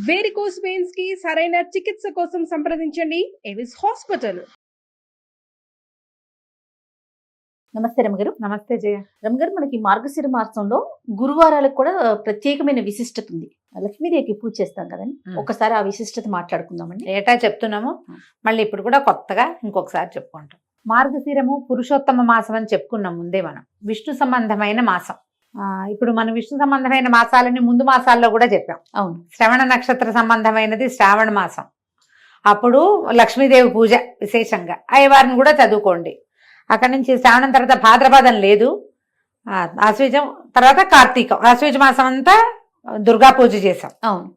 Varicose veins కి సరైన చికిత్స కోసం సంప్రదించండి ఎవిస్ హాస్పిటల్. నమస్తే రమగారు. నమస్తే జయ. రమగారు, మనకి మార్గశిర మాసంలో గురువారాలకు కూడా ప్రత్యేకమైన విశిష్టత ఉంది. లక్ష్మీదేవికి పూజ చేస్తాం కదండి, ఒకసారి ఆ విశిష్టత మాట్లాడుకుందామండి. ఏటా చెప్తున్నాము, మళ్ళీ ఇప్పుడు కూడా కొత్తగా ఇంకొకసారి చెప్పుకుంటాం. మార్గశిరము పురుషోత్తమ మాసం అని చెప్పుకున్నాం ముందే. మనం విష్ణు సంబంధమైన మాసం. ఇప్పుడు మనం విష్ణు సంబంధమైన మాసాలని ముందు మాసాల్లో కూడా చెప్పాం. అవును. శ్రవణ నక్షత్ర సంబంధమైనది శ్రావణ మాసం. అప్పుడు లక్ష్మీదేవి పూజ విశేషంగా అయ్యవారిని కూడా చదువుకోండి. అక్కడి నుంచి శ్రావణం తర్వాత భాద్రపదం లేదు, ఆశ్వీజం తర్వాత కార్తీకం. ఆశ్వీజ మాసం అంతా దుర్గా పూజ చేసాం. అవును.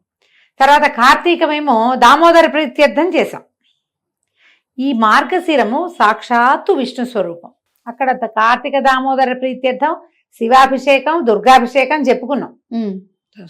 తర్వాత కార్తీకమేమో దామోదర ప్రీత్యర్థం చేసాం. ఈ మార్గశిరము సాక్షాత్తు విష్ణు స్వరూపం. అక్కడ కార్తీక దామోదర ప్రీత్యర్థం శివాభిషేకం దుర్గాభిషేకం చెప్పుకున్నాం.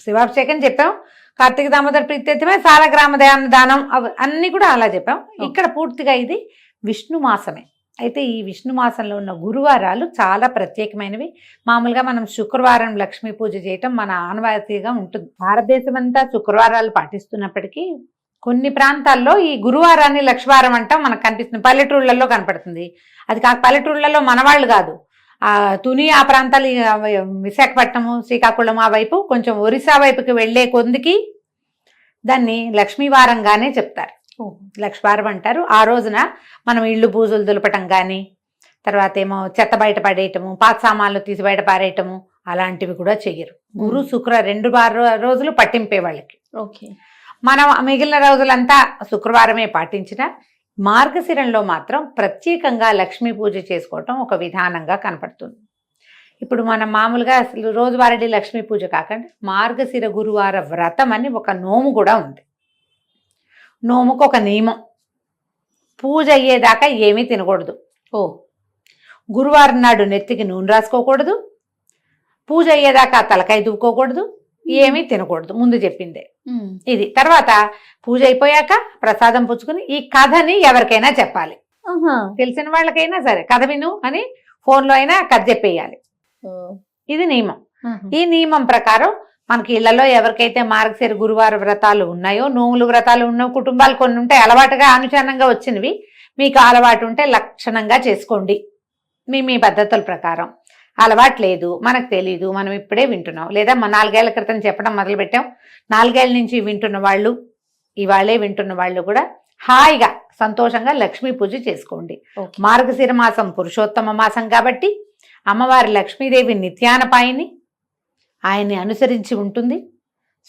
శివాభిషేకం చెప్పాం, కార్తీక దామోదర ప్రీత్యర్థమే సాలగ్రామ దానం అన్ని కూడా అలా చెప్పాం. ఇక్కడ పూర్తిగా ఇది విష్ణు మాసమే. అయితే ఈ విష్ణు మాసంలో ఉన్న గురువారాలు చాలా ప్రత్యేకమైనవి. మామూలుగా మనం శుక్రవారం లక్ష్మీ పూజ చేయటం మన ఆనవాయితీగా ఉంటుంది. భారతదేశం అంతా శుక్రవారాలు పాటిస్తున్నప్పటికీ కొన్ని ప్రాంతాల్లో ఈ గురువారాన్ని లక్ష్మీవారం అంటాం మనకు కనిపిస్తుంది. పల్లెటూళ్ళల్లో కనపడుతుంది. అది కాక పల్లెటూళ్ళలో మనవాళ్ళు కాదు, తుని ఆ ప్రాంతాలు, విశాఖపట్నము శ్రీకాకుళం ఆ వైపు కొంచెం ఒరిస్సా వైపుకి వెళ్లే కొందికి దాన్ని లక్ష్మీవారంగానే చెప్తారు. లక్ష్మీవారం అంటారు. ఆ రోజున మనం ఇళ్ళు బూజులు దులపటం కానీ, తర్వాత ఏమో చెత్త బయట పడేయటము, పాత సామాన్లు తీసి బయట పారేయటము అలాంటివి కూడా చెయ్యరు. గురు శుక్ర 2 రోజులు పట్టింపే వాళ్ళకి. ఓకే. మనం మిగిలిన రోజులంతా శుక్రవారమే పాటించిన మార్గశిరంలో మాత్రం ప్రత్యేకంగా లక్ష్మీ పూజ చేసుకోవటం ఒక విధానంగా కనపడుతుంది. ఇప్పుడు మనం మామూలుగా అసలు రోజువారీ లక్ష్మీ పూజ కాకుండా మార్గశిర గురువార వ్రతం అని ఒక నోము కూడా ఉంది. నోముకు ఒక నియమం, పూజ అయ్యేదాకా ఏమీ తినకూడదు. గురువారం నాడు నెత్తికి నూనె రాసుకోకూడదు, పూజ అయ్యేదాకా తలకాయ దువ్వుకోకూడదు, ఏమీ తినకూడదు. ముందు చెప్పిందే ఇది. తర్వాత పూజ అయిపోయాక ప్రసాదం పుచ్చుకుని ఈ కథని ఎవరికైనా చెప్పాలి. తెలిసిన వాళ్ళకైనా సరే కథ విను అని ఫోన్లో అయినా కథ చెప్పేయాలి. ఇది నియమం. ఈ నియమం ప్రకారం మనకి ఇళ్లలో ఎవరికైతే మార్గశిర గురువార వ్రతాలు ఉన్నాయో, నోములు వ్రతాలు ఉన్న కుటుంబాలు కొన్ని ఉంటాయి, అలవాటుగా అనుచరణంగా వచ్చినవి. మీకు అలవాటు ఉంటే లక్షణంగా చేసుకోండి మీ పద్ధతుల ప్రకారం. అలవాటు లేదు, మనకు తెలీదు, మనం ఇప్పుడే వింటున్నాం, లేదా 4 ఏళ్ల క్రితం చెప్పడం మొదలుపెట్టాం, 4 ఏళ్ల నుంచి వింటున్న వాళ్ళు, ఇవాళే వింటున్న వాళ్ళు కూడా హాయిగా సంతోషంగా లక్ష్మీ పూజ చేసుకోండి. మార్గశిర మాసం పురుషోత్తమ మాసం కాబట్టి అమ్మవారి లక్ష్మీదేవి నిత్యానపాయిని, ఆయన్ని అనుసరించి ఉంటుంది.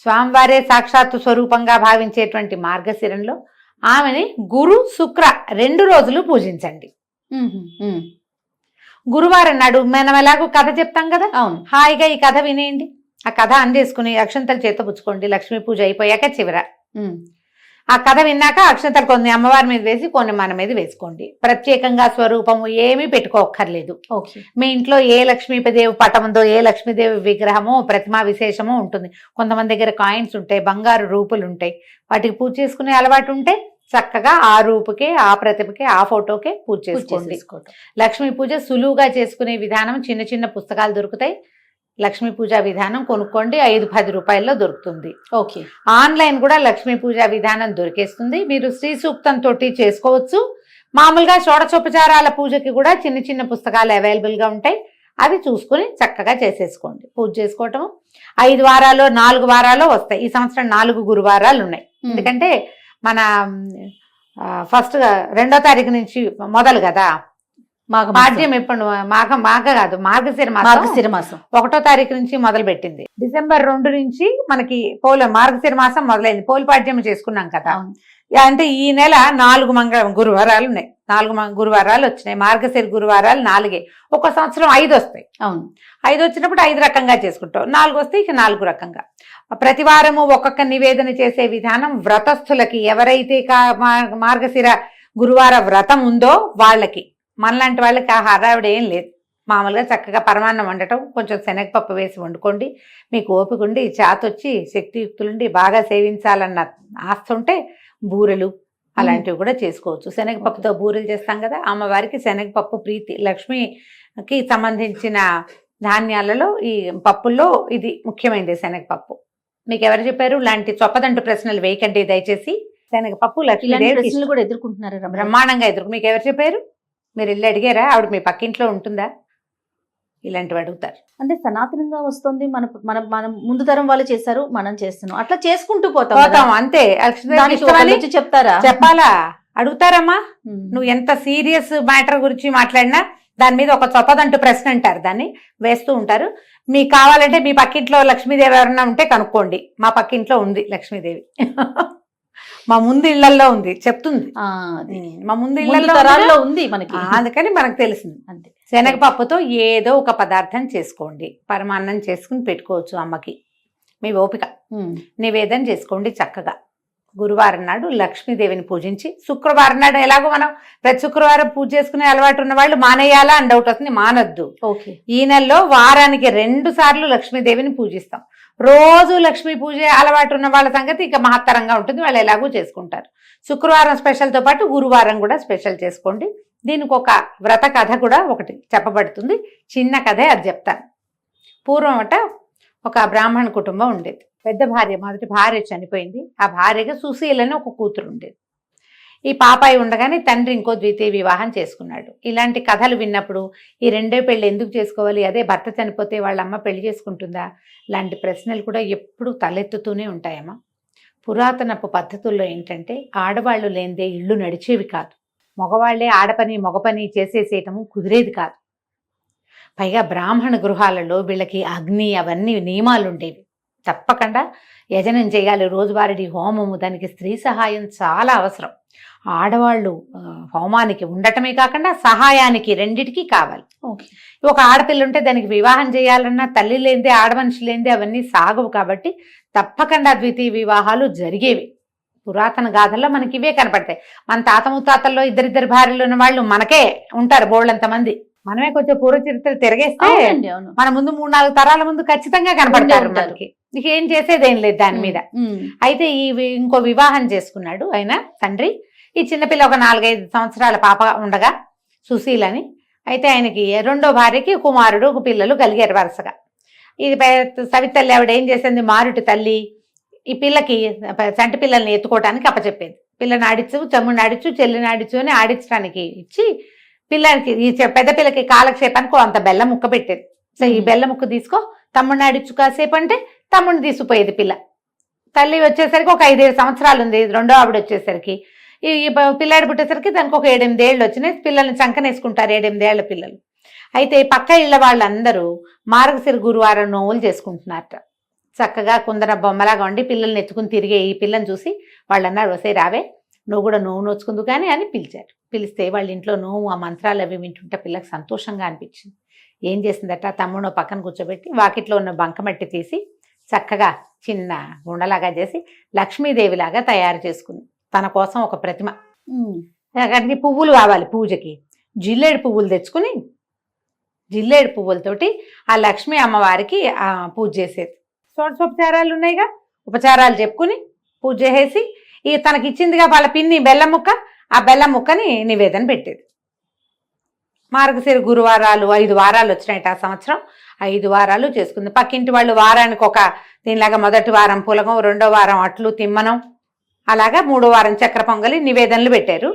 స్వామివారే సాక్షాత్తు స్వరూపంగా భావించేటువంటి మార్గశిరంలో ఆమెని గురు శుక్ర 2 రోజులు పూజించండి. గురువారం నాడు మనం ఎలాగో కథ చెప్తాం కదా, హాయిగా ఈ కథ వినేయండి. ఆ కథ అందేసుకుని అక్షంతలు చేత పుచ్చుకోండి. లక్ష్మీ పూజ అయిపోయాక చివర ఆ కథ విన్నాక అక్షంతలు కొన్ని అమ్మవారి మీద వేసి కొన్ని మన మీద వేసుకోండి. ప్రత్యేకంగా స్వరూపము ఏమీ పెట్టుకోక్కర్లేదు. మీ ఇంట్లో ఏ లక్ష్మీదేవి పటం ఉందో, ఏ లక్ష్మీదేవి విగ్రహమో ప్రతిమా విశేషమో ఉంటుంది. కొంతమంది దగ్గర కాయిన్స్ ఉంటాయి, బంగారు రూపులు ఉంటాయి, వాటికి పూజ చేసుకునే అలవాటు ఉంటే చక్కగా ఆ రూపుకే, ఆ ప్రతిమకే, ఆ ఫోటోకే పూజ చేసుకోండి. లక్ష్మీ పూజ సులువుగా చేసుకునే విధానం చిన్న చిన్న పుస్తకాలు దొరుకుతాయి. లక్ష్మీ పూజ విధానం కొనుక్కోండి, 5-10 రూపాయల్లో దొరుకుతుంది. ఓకే. ఆన్లైన్ కూడా లక్ష్మీ పూజ విధానం దొరికేస్తుంది. మీరు శ్రీ సూక్తంతో చేసుకోవచ్చు. మామూలుగా షోడశోపచారాల పూజకి కూడా చిన్న చిన్న పుస్తకాలు అవైలబుల్గా ఉంటాయి. అవి చూసుకుని చక్కగా చేసేసుకోండి. పూజ చేసుకోవటం 5 వారాలు 4 వారాలు వస్తాయి. ఈ సంవత్సరం 4 గురువారాలు ఉన్నాయి. ఎందుకంటే మన ఫస్ట్ 2వ తారీఖు నుంచి మొదలు కదా పాడ్యం. ఎప్పుడు మాఘ కాదు, మార్గశిర మాసం 1వ తారీఖు నుంచి మొదలు పెట్టింది. డిసెంబర్ 2 నుంచి మనకి మార్గశిర మాసం మొదలైంది. పోలిపాడ్యం చేసుకున్నాం కదా. అంటే ఈ నెల 4 గురువారాలు ఉన్నాయి. 4 గురువారాలు వచ్చినాయి. మార్గశిర గురువారాలు 4. ఒక సంవత్సరం 5 వస్తాయి. అవును, 5 వచ్చినప్పుడు 5 రకంగా చేసుకుంటాం. 4 వస్తే ఇక 4 రకంగా. ప్రతి వారము ఒక్కొక్క నివేదన చేసే విధానం వ్రతస్థులకి, ఎవరైతే మార్గశిర గురువార వ్రతం ఉందో వాళ్ళకి. మనలాంటి వాళ్ళకి ఆ హడావిడి ఏం లేదు. మామూలుగా చక్కగా పరమాన్నం వండటం, కొంచెం శనగపప్పు వేసి వండుకోండి. మీకు ఓపిక ఉండి, చేతొచ్చి శక్తియుక్తులుండి బాగా సేవించాలన్న ఆస్త ఉంటే బూరెలు అలాంటివి కూడా చేసుకోవచ్చు. శనగపప్పుతో బూరెలు చేస్తాం కదా, అమ్మవారికి శనగపప్పు ప్రీతి. లక్ష్మికి సంబంధించిన ధాన్యాలలో ఈ పప్పుల్లో ఇది ముఖ్యమైనది శనగపప్పు. మీకు ఎవరు చెప్పారు? ఇలాంటి చొప్పదంటు ప్రశ్నలు వేయకండి దయచేసి. శనగపప్పు ఇలాంటి లక్ష్మీదేవి ప్రశ్నలు కూడా ఎదుర్కొంటున్నారు రమణ. బ్రహ్మాండంగా మీకు ఎవరు చెప్పారు? మీరు వెళ్ళి అడిగారా? ఆవిడ మీ పక్కింట్లో ఉంటుందా? ఇలాంటివి అడుగుతారు. అంటే సనాతనంగా వస్తుంది, మన మన మనం ముందు తరం వాళ్ళు చేశారు, మనం చేస్తున్నాం, అట్లా చేసుకుంటూ పోతాం కదా. పోతాం అంతే. లక్ష్మీదేవి దానికి ఇష్టమని ఒకళ్ళు వచ్చి చెప్తారా? చెప్పాలా? అడుగుతారమ్మా. ఉమ్. నువ్వు ఎంత సీరియస్ మ్యాటర్ గురించి మాట్లాడినా దాని మీద ఒక చొప్పదంటూ ప్రశ్న అంటారు, దాన్ని వేస్తూ ఉంటారు. మీకు కావాలంటే మీ పక్కింట్లో లక్ష్మీదేవి ఎవరన్నా ఉంటే కనుక్కోండి. మా పక్కింట్లో ఉంది లక్ష్మీదేవి. మా ముందు ఇళ్లలో ఉంది, చెప్తుంది. ఆ, అది. మా ముందు ముందు ఇళ్లలో తరాల్లో ఉంది మనకి. అందుకని మనకు తెలిసింది. అంతే. శనగపప్పుతో ఏదో ఒక పదార్థం చేసుకోండి. పరమాన్నం చేసుకుని పెట్టుకోవచ్చు అమ్మకి, మీ ఓపిక. ఉమ్. నివేదన చేసుకోండి చక్కగా. గురువారం నాడు లక్ష్మీదేవిని పూజించి, శుక్రవారం నాడు ఎలాగో మనం ప్రతి శుక్రవారం పూజ చేసుకునే అలవాటు ఉన్న వాళ్ళు మానేయాలా అని డౌట్ వస్తుంది. మానొద్దు. ఓకే. ఈ నెలలో వారానికి 2 సార్లు లక్ష్మీదేవిని పూజిస్తాం. రోజు లక్ష్మీ పూజ అలవాటు ఉన్న వాళ్ళ సంగతి ఇక మహత్తరంగా ఉంటుంది, వాళ్ళు ఎలాగూ చేసుకుంటారు. శుక్రవారం స్పెషల్తో పాటు గురువారం కూడా స్పెషల్ చేసుకోండి. దీనికి ఒక వ్రత కథ కూడా ఒకటి చెప్పబడుతుంది. చిన్న కథే, అది చెప్తాను. పూర్వం ఒక బ్రాహ్మణ కుటుంబం ఉండేది. పెద్ద భార్య, మొదటి భార్య చనిపోయింది. ఆ భార్యగా సుశీలని ఒక కూతురు ఉండేది. ఈ పాపాయి ఉండగానే తండ్రి ఇంకో ద్వితీయ వివాహం చేసుకున్నాడు. ఇలాంటి కథలు విన్నప్పుడు ఈ రెండో పెళ్లి ఎందుకు చేసుకోవాలి, అదే భర్త చనిపోతే వాళ్ళ అమ్మ పెళ్లి చేసుకుంటుందా, ఇలాంటి ప్రశ్నలు కూడా ఎప్పుడూ తలెత్తుతూనే ఉంటాయమ్మా. పురాతనపు పద్ధతుల్లో ఏంటంటే ఆడవాళ్ళు లేనిదే ఇళ్ళు నడిచేవి కాదు. మగవాళ్లే ఆడపని మగ పని చేసేసేయటము కుదిరేది కాదు. పైగా బ్రాహ్మణ గృహాలలో వీళ్ళకి అగ్ని అవన్నీ నియమాలు ఉండేవి. తప్పకుండా యజనం చేయాలి, రోజువారీ హోమము, దానికి స్త్రీ సహాయం చాలా అవసరం. ఆడవాళ్ళు హోమానికి ఉండటమే కాకుండా సహాయానికి రెండిటికి కావాలి. ఓకే. ఒక ఆడపిల్ల ఉంటే దానికి వివాహం చేయాలన్నా తల్లి లేనిదే, ఆడమనిషి లేనిదే అవన్నీ సాగవు. కాబట్టి తప్పకుండా ద్వితీయ వివాహాలు జరిగేవి. పురాతన గాథల్లో మనకి ఇవే కనపడతాయి. మన తాత ముత్తాతల్లో ఇద్దరిద్దరు భార్యలు ఉన్న వాళ్ళు మనకే ఉంటారు బోళ్ళంత మంది. మనమే కొంచెం పూర్వ చరిత్రలు తిరగేస్తే అవునండి, అవును. మన ముందు 3-4 తరాల ముందు ఖచ్చితంగా కనపడతారు ఉంటారు. మనకి. ఇక ఏం చేసేదేం లేదు దాని మీద. ఉమ్. అయితే ఇంకో వివాహం చేసుకున్నాడు ఆయన తండ్రి. ఈ చిన్నపిల్ల ఒక 4-5 సంవత్సరాల పాప ఉండగా, సుశీలని. అయితే ఆయనకి రెండో భార్యకి కుమారుడు, ఒక పిల్లలు కలిగారు వరుసగా. ఇది సవితల్లి ఆవిడ ఏం చేసింది, మారుటి తల్లి ఈ పిల్లకి చంటి పిల్లల్ని ఎత్తుకోవటానికి అప్పచెప్పేది. పిల్లని ఆడించు, తమ్ముడిని ఆడించు, చెల్లిని ఆడించు అని ఆడించడానికి ఇచ్చి పిల్లలకి ఈ పెద్ద పిల్లకి కాలక్షేపానికి అంత బెల్లం ముక్క పెట్టేది. సో ఈ బెల్లం ముక్క తీసుకో, తమ్ముడిని ఆడించు కాసేపు అంటే తమ్ముడిని తీసుకుపోయేది పిల్ల. తల్లి వచ్చేసరికి ఒక 5-7 సంవత్సరాలు ఉంది. రెండో ఆవిడ వచ్చేసరికి ఈ పిల్లాడి పుట్టేసరికి దానికి ఒక 7-8 ఏళ్ళు వచ్చినాయి. పిల్లల్ని చంకనేసుకుంటారు 7-8 ఏళ్ల పిల్లలు. అయితే పక్క ఇళ్ల వాళ్ళందరూ మార్గశిర గురువారం నోవులు చేసుకుంటున్నారట. చక్కగా కుందన బొమ్మలాగా ఉండి పిల్లల్ని ఎత్తుకుని తిరిగే ఈ పిల్లని చూసి వాళ్ళు అన్నారు, వసే రావే నువ్వు కూడా నోవు నోచుకుందు కానీ అని పిలిచారు. పిలిస్తే వాళ్ళ ఇంట్లో నోవు ఆ మంత్రాలు అవి వింటుంటే పిల్లకి సంతోషంగా అనిపించింది. ఏం చేసిందట, తమ్ముడు పక్కన కూర్చోబెట్టి వాకిట్లో ఉన్న బంకమట్టి తీసి చక్కగా చిన్న గుండలాగా చేసి లక్ష్మీదేవిలాగా తయారు చేసుకుంది. తన కోసం ఒక ప్రతిమ. అక్కడికి పువ్వులు కావాలి పూజకి. జిల్లేడు పువ్వులు తెచ్చుకుని జిల్లేడు పువ్వులతోటి ఆ లక్ష్మీ అమ్మవారికి పూజ చేసేది. షోడశోపచారాలు ఉన్నాయిగా, ఉపచారాలు చెప్పుకుని పూజ చేసేసి ఈ తనకి ఇచ్చిందిగా వాళ్ళ పిన్ని బెల్లం ముక్క, ఆ బెల్లం ముక్కని నివేదన పెట్టేది. మార్గశిర గురువారాలు 5 వారాలు వచ్చినాయి ఆ సంవత్సరం. 5 వారాలు చేసుకుంది. పక్కింటి వాళ్ళు వారానికి ఒక దీనిలాగా మొదటి వారం పులగం, రెండో వారం అట్లు తిమ్మనం, అలాగా 3వ వారం చక్కెర పొంగలి నివేదనలు పెట్టారు.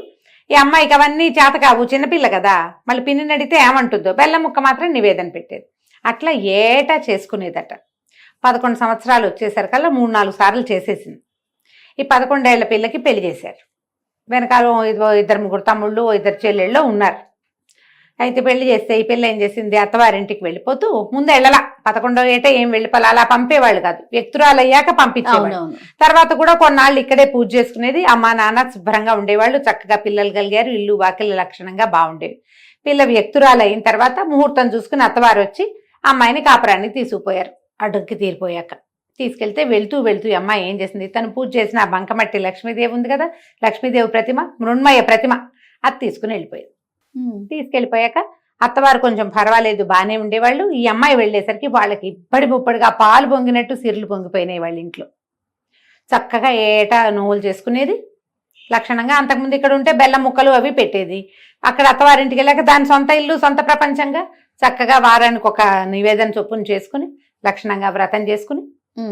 ఈ అమ్మాయికి అవన్నీ చేత కావు, చిన్నపిల్ల కదా, మళ్ళీ పిన్నిని అడిగితే ఏమంటుందో, బెల్లం ముక్క మాత్రం నివేదన పెట్టేది. అట్లా ఏటా చేసుకునేదట. 11 సంవత్సరాలు వచ్చేసరికల్లా 3-4 సార్లు చేసేసింది. ఈ 11 ఏళ్ల పిల్లకి పెళ్లి చేశారు. వెనకాల 2-3 తమ్ముళ్ళు, 2 చెల్లెళ్ళు ఉన్నారు. అయితే పెళ్లి చేస్తే ఈ పిల్ల ఏం చేసింది, అత్తవారింటికి వెళ్ళిపోతూ ముందు వెళ్ళలా, 11వ ఏట ఏం వెళ్ళిపోలే, అలా పంపేవాళ్ళు కాదు, వ్యక్తురాలు అయ్యాక పంపించేవాళ్ళు. తర్వాత కూడా కొన్నాళ్ళు ఇక్కడే పూజ చేసుకునేది. అమ్మా నాన్న శుభ్రంగా ఉండేవాళ్ళు, చక్కగా పిల్లలు కలిగారు, ఇల్లు వాకిళ్ళ లక్షణంగా బాగుండేవి. పిల్ల వ్యక్తురాలు అయిన తర్వాత ముహూర్తం చూసుకుని అత్తవారు వచ్చి అమ్మాయిని కాపురానికి తీసుకుపోయారు. అడ్డుకి తీరిపోయాక తీసుకెళ్తే వెళ్తూ అమ్మాయి ఏం చేసింది, తను పూజ చేసిన ఆ బంకమట్టి లక్ష్మీదేవి ఉంది కదా, లక్ష్మీదేవి ప్రతిమ, మృణ్మయ ప్రతిమ, అది తీసుకుని వెళ్ళిపోయేది. తీసుకెళ్ళిపోయాక అత్తవారు కొంచెం పర్వాలేదు బాగానే ఉండేవాళ్ళు. ఈ అమ్మాయి వెళ్ళేసరికి వాళ్ళకి ఇప్పటి ముప్పటిగా పాలు పొంగినట్టు సిరులు పొంగిపోయినాయి వాళ్ళ ఇంట్లో. చక్కగా ఏటా నోవులు చేసుకునేది లక్షణంగా. అంతకుముందు ఇక్కడ ఉంటే బెల్లం ముక్కలు అవి పెట్టేది. అక్కడ అత్తవారింటికి వెళ్ళాక దాని సొంత ఇల్లు, సొంత ప్రపంచంగా చక్కగా వారానికి ఒక నివేదన చొప్పున చేసుకుని లక్షణంగా వ్రతం చేసుకుని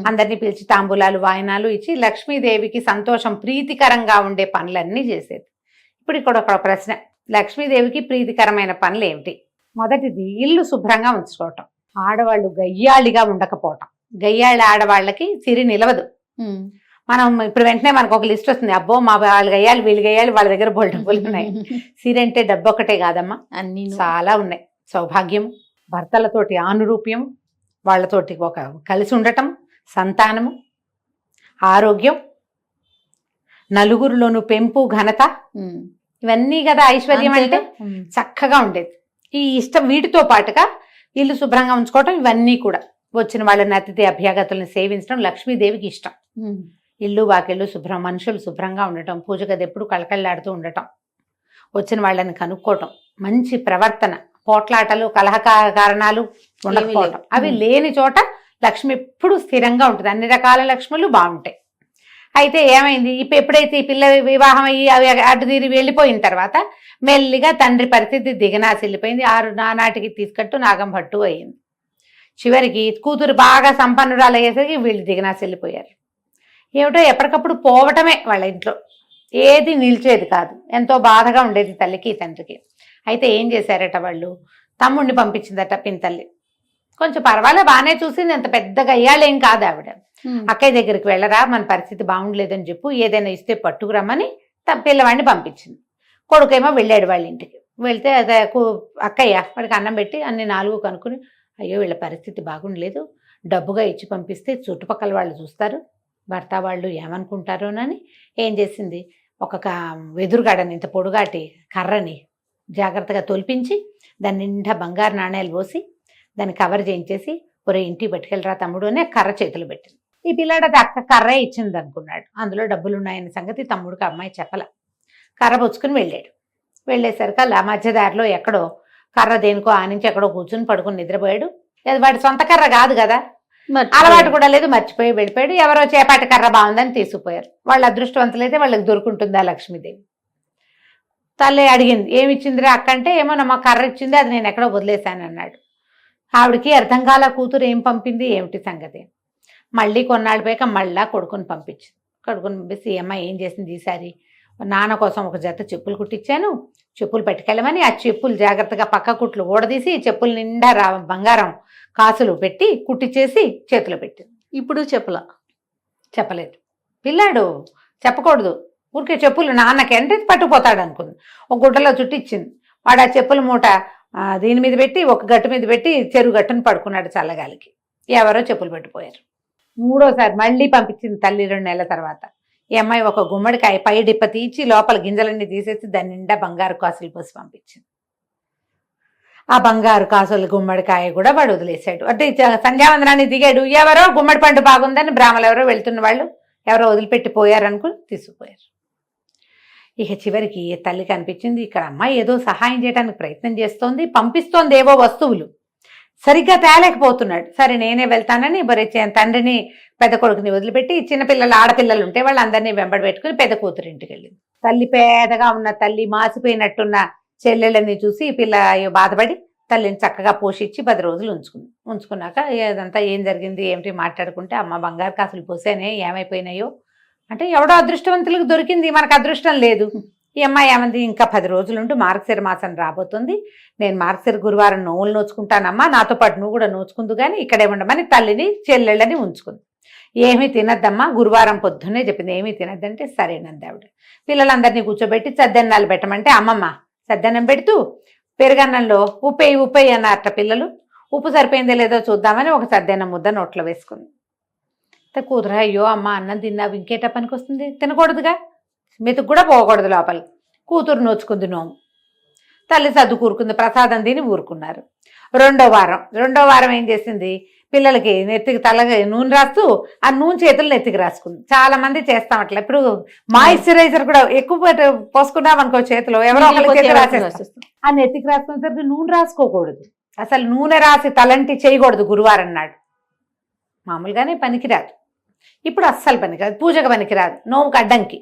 అందరినీ పిలిచి తాంబూలాలు వాయినాలు ఇచ్చి లక్ష్మీదేవికి సంతోషం ప్రీతికరంగా ఉండే పనులన్నీ చేసేది. ఇప్పుడు ఇక్కడ ఒక ప్రశ్న, లక్ష్మీదేవికి ప్రీతికరమైన పనులు ఏమిటి? మొదటిది ఇల్లు శుభ్రంగా ఉంచుకోవటం, ఆడవాళ్ళు గయ్యాళిగా ఉండకపోవటం. గయ్యాళి ఆడవాళ్ళకి సిరి నిలవదు. మనం ఇప్పుడు వెంటనే మనకు ఒక లిస్ట్ వస్తుంది, అబ్బో మా వాళ్ళు గయ్యాలి వీళ్ళు గయ్యాలి వాళ్ళ దగ్గర బోల్ డబ్బులు ఉన్నాయి. సిరి అంటే డబ్బు ఒకటే కాదమ్మా, అన్ని చాలా ఉన్నాయి. సౌభాగ్యం, భర్తలతోటి ఆనురూప్యం, వాళ్ళతోటి ఒక కలిసి ఉండటం, సంతానము, ఆరోగ్యం, నలుగురిలోను పెంపు, ఘనత, ఇవన్నీ కదా ఐశ్వర్యం అంటే. చక్కగా ఉండేది. ఈ ఇష్టం వీటితో పాటుగా ఇల్లు శుభ్రంగా ఉంచుకోవటం, ఇవన్నీ కూడా వచ్చిన వాళ్ళని అతిథి అభ్యాగతులను సేవించడం లక్ష్మీదేవికి ఇష్టం. ఇల్లు వాకిళ్ళు శుభ్రం, మనుషులు శుభ్రంగా ఉండటం, పూజ గది ఎప్పుడు కళకళలాడుతూ ఉండటం, వచ్చిన వాళ్ళని కనుక్కోవటం, మంచి ప్రవర్తన, పోట్లాటలు కలహ కారణాలు ఉండకపోవటం, అవి లేని చోట లక్ష్మి ఎప్పుడు స్థిరంగా ఉంటుంది. అన్ని రకాల లక్ష్ములు బాగుంటాయి. అయితే ఏమైంది, ఇప్పుడు ఎప్పుడైతే ఈ పిల్ల వివాహం అయ్యి అవి అటు తీరి వెళ్ళిపోయిన తర్వాత మెల్లిగా తండ్రి పరిస్థితి దిగనాసిల్లిపోయింది. నానాటికి తీసుకట్టు నాగం భట్టు అయింది. చివరికి కూతురు బాగా సంపన్నురాలు అయ్యేసరికి వీళ్ళు దిగనాసిల్లిపోయారు. ఏమిటో ఎప్పటికప్పుడు పోవటమే వాళ్ళ ఇంట్లో, ఏది నిలిచేది కాదు. ఎంతో బాధగా ఉండేది తల్లికి తండ్రికి. అయితే ఏం చేశారట వాళ్ళు, తమ్ముడిని పంపించిందట పింతల్లి. కొంచెం పర్వాలేదు, బాగానే చూసింది, అంత పెద్దగా అయ్యాలేం కాదు ఆవిడ. అక్కయ్య దగ్గరికి వెళ్ళరా, మన పరిస్థితి బాగుండలేదని చెప్పు, ఏదైనా ఇస్తే పట్టుకురమ్మని పిల్లవాడిని పంపించింది. కొడుకేమో వెళ్ళాడు వాళ్ళ ఇంటికి. వెళ్తే అదే అక్కయ్య వాడికి అన్నం పెట్టి అన్ని 4 కనుక్కుని, అయ్యో వీళ్ళ పరిస్థితి బాగుండలేదు, డబ్బుగా ఇచ్చి పంపిస్తే చుట్టుపక్కల వాళ్ళు చూస్తారు, భర్త వాళ్ళు ఏమనుకుంటారోనని ఏం చేసింది, ఒక వెదురుగాడని ఇంత పొడుగాటి కర్రని జాగ్రత్తగా తొలిపించి దాని నిండా బంగారు నాణేలు పోసి దాన్ని కవర్ చేయించేసి, ఒరే ఇంటికి పట్టుకెళ్ళరా తమ్ముడు అని కర్ర చేతులు పెట్టింది. ఈ పిల్లాడు అది అక్క కర్రే ఇచ్చింది అనుకున్నాడు. అందులో డబ్బులు ఉన్నాయన్న సంగతి తమ్ముడికి అమ్మాయి చెప్పల. కర్ర పుచ్చుకుని వెళ్ళాడు. వెళ్ళేసరికి అలా మధ్యదారిలో ఎక్కడో కర్ర దేనికో ఆనించి ఎక్కడో కూర్చుని పడుకుని నిద్రపోయాడు. అది వాడి సొంత కర్ర కాదు కదా, అలవాటు కూడా లేదు, మర్చిపోయి వెళ్ళిపోయాడు. ఎవరో చేపాటి కర్ర బాగుందని తీసుకుపోయారు. వాళ్ళు అదృష్టవంతులైతే వాళ్ళకి దొరుకుంటుందా లక్ష్మీదేవి. తల్లి అడిగింది, ఏమిచ్చిందిరా అక్కంటే, ఏమో నమ్మ కర్ర ఇచ్చింది, అది నేను ఎక్కడో వదిలేశాను అన్నాడు. ఆవిడకి అర్థం కాల, కూతురు ఏం పంపింది ఏమిటి సంగతి. మళ్ళీ కొన్నాళ్ళు పోయాక మళ్ళా కొడుకుని పంపించింది. కొడుకుని పంపిస్తే ఈ అమ్మాయి ఏం చేసింది, ఈసారి నాన్న కోసం ఒక జత చెప్పులు కుట్టించాను, చెప్పులు పట్టుకెళ్ళమని ఆ చెప్పులు జాగ్రత్తగా పక్క కుట్లు ఊడదీసి చెప్పులు నిండా బంగారం కాసులు పెట్టి కుట్టించేసి చేతిలో పెట్టింది. ఇప్పుడు చెప్పలేదు. పిల్లాడు చెప్పకూడదు, ఊరికే చెప్పులు నాన్నకి అంటే పట్టుకుపోతాడు అనుకుంది. ఒక గుడ్డలో చుట్టి ఇచ్చింది. వాడు ఆ చెప్పుల మూట దీని మీద పెట్టి ఒక గట్టు మీద పెట్టి చెరువు గట్టును పడుకున్నాడు చల్లగాలికి. ఎవరో చెప్పులు పెట్టిపోయారు. 3వసారి మళ్ళీ పంపించింది తల్లి 2 నెలల తర్వాత. ఈ అమ్మాయి ఒక గుమ్మడికాయ పై డిప్ప తీసి లోపల గింజలన్నీ తీసేసి దాని నిండా బంగారు కాసులు పోసి పంపించింది. ఆ బంగారు కాసులు గుమ్మడికాయ కూడా వాడు వదిలేశాడు. అంటే సంధ్యావందనాన్ని దిగాడు, ఎవరో గుమ్మడి పండు బాగుందని బ్రాహ్మలు ఎవరో వెళ్తున్న వాళ్ళు ఎవరో వదిలిపెట్టి పోయారనుకుని తీసుకుపోయారు. ఇక చివరికి తల్లికి అనిపించింది, ఇక్కడ అమ్మాయి ఏదో సహాయం చేయడానికి ప్రయత్నం చేస్తోంది, పంపిస్తోంది ఏవో వస్తువులు, సరిగ్గా తేలేకపోతున్నాడు. సరే నేనే వెళ్తానని తండ్రిని పెద్ద కొడుకుని వదిలిపెట్టి చిన్నపిల్లలు ఆడపిల్లలు ఉంటే వాళ్ళందరినీ వెంబడి పెట్టుకుని పెద్ద కూతురు ఇంటికి వెళ్ళింది. తల్లి పేదగా ఉన్న తల్లి మాసిపోయినట్టున్న చెల్లెళ్ళని చూసి పిల్ల బాధపడి తల్లిని చక్కగా పోషించి 10 రోజులు ఉంచుకున్నాక ఇదంతా ఏం జరిగింది ఏమిటి మాట్లాడుకుంటే, అమ్మ బంగారు కాసులు పోసానే ఏమైపోయినాయో అంటే, ఎవడో అదృష్టవంతులకు దొరికింది, మనకు అదృష్టం లేదు. ఈ అమ్మాయి ఏమంది, ఇంకా 10 రోజులుంటూ మార్గశిర మాసం రాబోతుంది, నేను మార్గశిర గురువారం నోవులు నోచుకుంటానమ్మా, నాతో పాటు నువ్వు కూడా నోచుకుందు కానీ ఇక్కడే ఉండమని తల్లిని చెల్లెళ్ళని ఉంచుకుంది. ఏమీ తినద్దమ్మా, గురువారం పొద్దున్నే చెప్పింది, ఏమీ తినద్దంటే సరేనంది ఆవిడ. పిల్లలందరినీ కూర్చోబెట్టి సద్దెన్నాలు పెట్టమంటే, అమ్మమ్మ సద్దన్నం పెడుతూ పెరుగన్నంలో ఉప్పేయి అన్నారట పిల్లలు. ఉప్పు సరిపోయిందో లేదో చూద్దామని ఒక సద్దెన్నం ముద్ద నోట్లో వేసుకుంది. కూతురు, అయ్యో అమ్మ అన్నం తిన్నావు ఇంకేట పనికి వస్తుంది, తినకూడదుగా, మెతుకు కూడా పోకూడదు లోపల. కూతురు నోచుకుంది నోము. తల్లి సర్దు కూరుకుంది, ప్రసాదం తిని ఊరుకున్నారు. రెండో వారం ఏం చేసింది, పిల్లలకి నెత్తికి తలగా నూనె రాస్తూ ఆ నూనె చేతులు నెత్తికి రాసుకుంది. చాలా మంది చేస్తాం అట్లా. ఇప్పుడు మాయిశ్చరైజర్ కూడా ఎక్కువ పోసుకున్నాం అనుకో చేతిలో, ఎవరో ఒకరి చేతి రాసేస్తాం. ఆ నెత్తికి రాసుకునేసరికి నూనె రాసుకోకూడదు, అసలు నూనె రాసి తలంటి చేయకూడదు గురువారం నాడు. మామూలుగానే పనికిరాదు, ఇప్పుడు అస్సలు పనికిరాదు, పూజకు పనికిరాదు, నోముకు అడ్డంకి.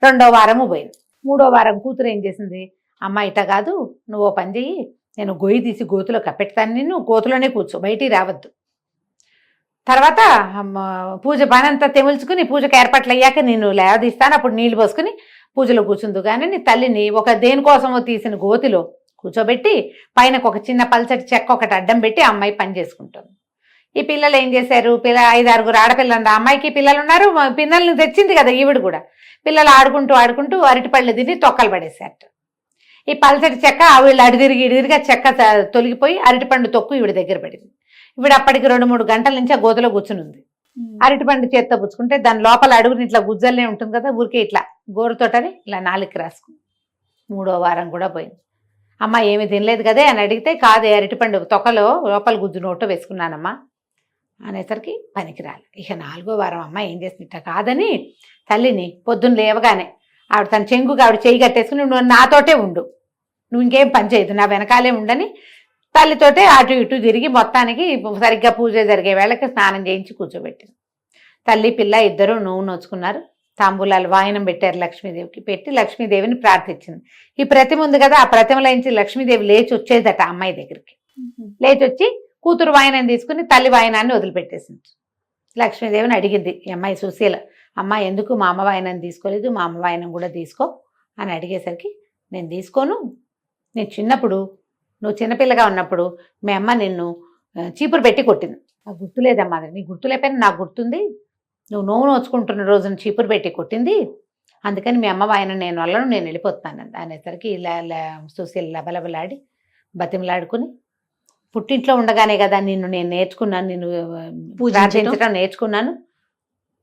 2వ వారము పోయింది. 3వ వారం కూతురు ఏం చేసింది, అమ్మ ఇట కాదు, నువ్వు ఓ పని చెయ్యి, నేను గొయ్యి తీసి గోతులో కప్పెడతాను, నిన్ను గోతులోనే కూర్చో, బయటికి రావద్దు. తర్వాత పూజ పనంతా తెముల్చుకుని పూజకు ఏర్పాట్లు అయ్యాక నేను లేవదీస్తాను. అప్పుడు నీళ్లు పోసుకుని పూజలో కూర్చుందు కానీ నీ తల్లిని ఒక దేనికోసమో తీసిన గోతిలో కూర్చోబెట్టి పైన ఒక చిన్న పల్చటి చెక్క ఒకటి అడ్డం పెట్టి అమ్మాయి పని చేసుకుంటుంది. ఈ పిల్లలు ఏం చేశారు, 5-6 ఆడపిల్లలు, అమ్మాయికి పిల్లలు ఉన్నారు, పిల్లల్ని తెచ్చింది కదా ఈవిడ కూడా. పిల్లలు ఆడుకుంటూ అరటిపళ్ళు తిని తొక్కలు పడేశారట. ఈ పల్చటి చెక్క వీళ్ళు ఇడిదిరిగి చెక్క తొలగిపోయి అరటిపండు తొక్కు ఈవిడ దగ్గర పడింది. ఈవిడ అప్పటికి 2-3 గంటల నుంచి ఆ గోతలో కూర్చుని ఉంది. అరటిపండు చేత్తో పుచ్చుకుంటే దాని లోపల అడుగుని ఇట్లా గుజ్జల్నే ఉంటుంది కదా, ఊరికే ఇట్లా గోరుతోటని ఇలా 4కి రాసుకుంది. 3వ వారం కూడా పోయింది. అమ్మ ఏమి తినలేదు కదే అని అడిగితే, కాదే అరటిపండు తొక్కలో లోపల గుజ్జు నోట్లో వేసుకున్నానమ్మా అనేసరికి పనికిరాలి. ఇక 4వ వారం అమ్మ ఏం చేసినట్ట కాదని తల్లిని పొద్దున్న లేవగానే ఆవిడ తన చెంగుగా ఆవిడ చేయి కట్టేసుకుని, నువ్వు నాతోటే ఉండు, నువ్వు ఇంకేం పని చేయదు, నా వెనకాలే ఉండని తల్లితోటే అటు ఇటు తిరిగి మొత్తానికి సరిగ్గా పూజ జరిగే వేళకి స్నానం చేయించి కూర్చోబెట్టింది. తల్లి పిల్ల ఇద్దరు నువ్వు నోచుకున్నారు. తాంబూలాలు వాయనం పెట్టారు లక్ష్మీదేవికి. పెట్టి లక్ష్మీదేవిని ప్రార్థించింది. ఈ ప్రతిమ ఉంది కదా, ఆ ప్రతిమలోంచి లక్ష్మీదేవి లేచి వచ్చేదట అమ్మాయి దగ్గరికి. లేచి వచ్చి కూతురు వాయనం తీసుకుని తల్లి వాయనాన్ని వదిలిపెట్టేసింది. లక్ష్మీదేవిని అడిగింది ఈ అమ్మాయి సుశీల, అమ్మ ఎందుకు మా అమ్మ వాయనం తీసుకోలేదు, మా అమ్మ వాయనం కూడా తీసుకో అని అడిగేసరికి, నేను తీసుకోను, నేను చిన్నప్పుడు నువ్వు చిన్నపిల్లగా ఉన్నప్పుడు మీ అమ్మ నిన్ను చీపురు పెట్టి కొట్టింది, నాకు గుర్తులేదమ్మా, నీ గుర్తులేకపోయినా నాకు గుర్తుంది, నువ్వు నోవు నోచుకుంటున్న రోజున చీపురు పెట్టి కొట్టింది, అందుకని మీ అమ్మ వాయనం నేను వల్లను, నేను వెళ్ళిపోతున్నాను అనేసరికి ఇలా సుశీల లబలబలాడి బతిమలాడుకుని, పుట్టింట్లో ఉండగానే కదా నిన్ను నేను నేర్చుకున్నాను, నిన్ను పూజించడం నేర్చుకున్నాను,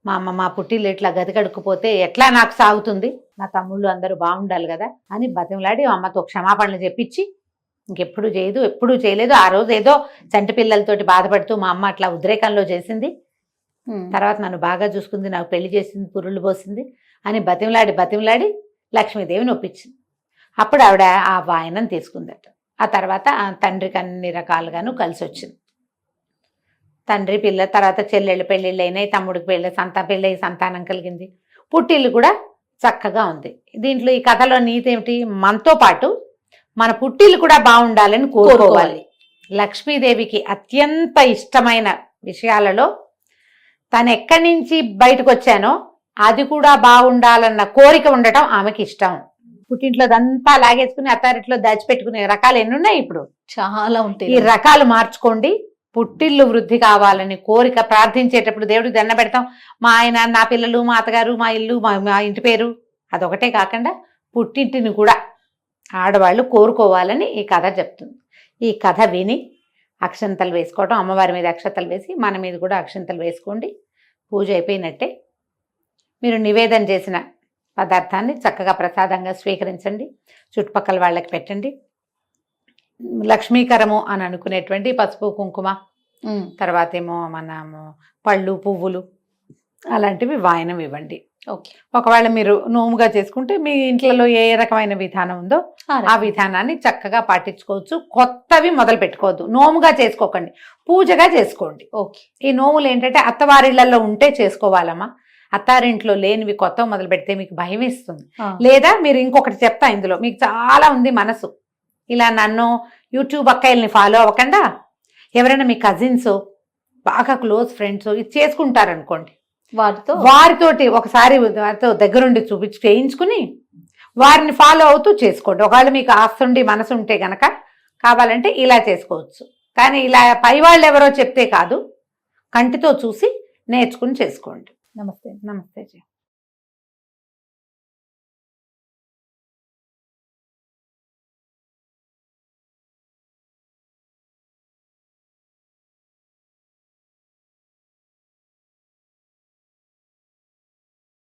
మా అమ్మ మా పుట్టిల్లు ఇట్లా గది కడుక్కుపోతే ఎట్లా నాకు సాగుతుంది, నా తమ్ముళ్ళు అందరూ బాగుండాలి కదా అని బతిమలాడి అమ్మతో క్షమాపణలు చెప్పించి ఇంకెప్పుడు చేయదు, ఎప్పుడూ చేయలేదు. ఆ రోజు ఏదో చంటి పిల్లలతోటి బాధపడుతూ మా అమ్మ అట్లా ఉద్రేకంలో చేసింది, తర్వాత నన్ను బాగా చూసుకుంది, నాకు పెళ్లి చేసింది, పురుళ్ళు పోసింది అని బతిమలాడి లక్ష్మీదేవిని ఒప్పించింది. అప్పుడు ఆవిడ ఆ వాయనం తీసుకుందట. ఆ తర్వాత తండ్రికి అన్ని రకాలుగాను కలిసి వచ్చింది. తండ్రి పిల్ల తర్వాత చెల్లెళ్ళు పెళ్ళిళ్ళు అయినాయి, తమ్ముడికి పెళ్ళి సంతానం కలిగింది, పుట్టిల్లు కూడా చక్కగా ఉంది. దీంట్లో ఈ కథలో నీతి ఏమిటి, మనతో పాటు మన పుట్టిల్లు కూడా బాగుండాలని కోరుకోవాలి. లక్ష్మీదేవికి అత్యంత ఇష్టమైన విషయాలలో తను ఎక్కడి నుంచి బయటకు వచ్చానో అది కూడా బాగుండాలన్న కోరిక ఉండటం ఆమెకి ఇష్టం. పుట్టింట్లో అదంతా లాగేసుకుని అత్తారింట్లో దాచిపెట్టుకునే రకాలు ఎన్నున్నాయి, ఇప్పుడు చాలా ఉంటాయి. ఈ రకాలు మార్చుకోండి. పుట్టిల్లు వృద్ధి కావాలని కోరిక ప్రార్థించేటప్పుడు దేవుడికి దండ పెడతాం, మా ఆయన, నా పిల్లలు, మా అత్తగారు, మా ఇల్లు, మా ఇంటి పేరు, అదొకటే కాకుండా పుట్టింటిని కూడా ఆడవాళ్ళు కోరుకోవాలని ఈ కథ చెప్తుంది. ఈ కథ విని అక్షంతలు వేసుకోవడం, అమ్మవారి మీద అక్షంతలు వేసి మన మీద కూడా అక్షంతలు వేసుకోండి. పూజ అయిపోయినట్టే. మీరు నివేదన చేసిన పదార్థాన్ని చక్కగా ప్రసాదంగా స్వీకరించండి, చుట్టుపక్కల వాళ్ళకి పెట్టండి. లక్ష్మీకరము అని అనుకునేటువంటి పసుపు కుంకుమ, తర్వాత ఏమో మనము పళ్ళు పువ్వులు అలాంటివి వాయనం ఇవ్వండి. ఓకే. ఒకవేళ మీరు నోముగా చేసుకుంటే మీ ఇంట్లో ఏ రకమైన విధానం ఉందో ఆ విధానాన్ని చక్కగా పాటించుకోవచ్చు. కొత్తవి మొదలు పెట్టుకోవద్దు, నోముగా చేసుకోకండి, పూజగా చేసుకోండి. ఓకే. ఈ నోములు ఏంటంటే అత్తవారిళ్లలో ఉంటే చేసుకోవాలమ్మా, అత్తారింట్లో లేనివి కొత్త మొదలు పెడితే మీకు భయం వేస్తుంది. లేదా మీరు ఇంకొకటి చెప్తా, ఇందులో మీకు చాలా ఉంది మనసు, ఇలా నన్ను యూట్యూబ్ అక్కయ్యల్ని ఫాలో అవ్వకుండా ఎవరైనా మీ కజిన్స్ బాగా క్లోజ్ ఫ్రెండ్స్ ఇది చేసుకుంటారనుకోండి, వారితోటి ఒకసారి వారితో దగ్గరుండి చేయించుకుని వారిని ఫాలో అవుతూ చేసుకోండి. ఒకవేళ మీకు ఆస్తుండి మనసు ఉంటే గనక కావాలంటే ఇలా చేసుకోవచ్చు. కానీ ఇలా పై వాళ్ళు ఎవరో చెప్తే కాదు, కంటితో చూసి నేర్చుకుని చేసుకోండి. నమస్తే.